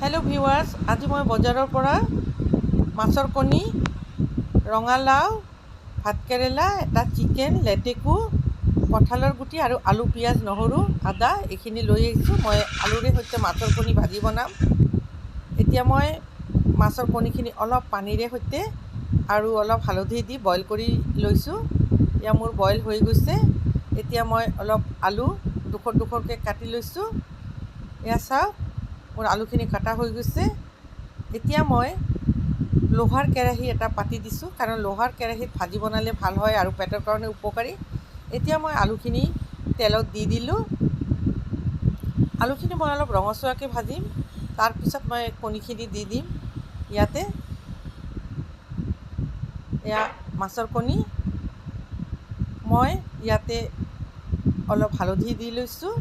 Hello' viewers, আজি মই বজাৰৰ পৰা মাছৰ কণী, ৰঙালাও, ভাতকেৰেলা, এটা চিকেন, লেটেকু, কঁঠালৰ গুটি আৰু আলু, পিঁয়াজ, নহৰু, আদা এইখিনি লৈ আহিছোঁ। মই আলুৰে সৈতে মাছৰ কণী ভাজি বনাম। এতিয়া মই মাছৰ কণীখিনি অলপ পানীৰে সৈতে আৰু অলপ হালধি দি বইল কৰি লৈছোঁ। এয়া মোৰ বইল হৈ গৈছে। এতিয়া মই অলপ আলু দুখৰ দুখৰকৈ কাটি লৈছোঁ। এয়া চাওক, মোৰ আলুখিনি কাটা হৈ গৈছে। এতিয়া মই লোহাৰ কেৰাহী এটা পাতি দিছোঁ, কাৰণ লোহাৰ কেৰাহীত ভাজি বনালে ভাল হয় আৰু পেটৰ কাৰণে উপকাৰী। এতিয়া মই আলুখিনি তেলত দি দিলোঁ। আলুখিনি মই অলপ ৰঙচুৱাকৈ ভাজিম, তাৰপিছত মই কণীখিনি দি দিম ইয়াতে। এয়া মাছৰ কণী, মই ইয়াতে অলপ হালধি দি লৈছোঁ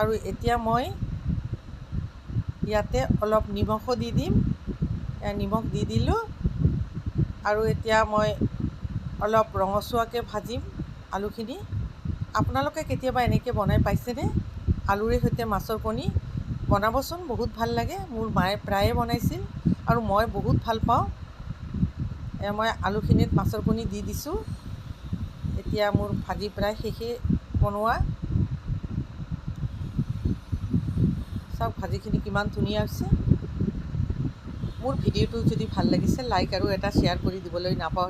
আৰু এতিয়া মই ইয়াতে অলপ নিমখো দি দিম। নিমখ দি দিলোঁ আৰু এতিয়া মই অলপ ৰঙচুৱাকৈ ভাজিম আলুখিনি। আপোনালোকে কেতিয়াবা এনেকৈ বনাই পাইছেনে? আলুৰে সৈতে মাছৰ কণী বনাবচোন, বহুত ভাল লাগে। মোৰ মায়ে প্ৰায়ে বনাইছিল আৰু মই বহুত ভাল পাওঁ। মই আলুখিনিত মাছৰ কণী দি দিছোঁ। এতিয়া মোৰ ভাজি প্ৰায় শেষেই বনোৱা। চাওক ভাজিখিনি কিমান ধুনীয়া হৈছে। মোৰ ভিডিঅ'টো যদি ভাল লাগিছে, লাইক আৰু এটা শ্বেয়াৰ কৰি দিবলৈ নাপাহৰিব।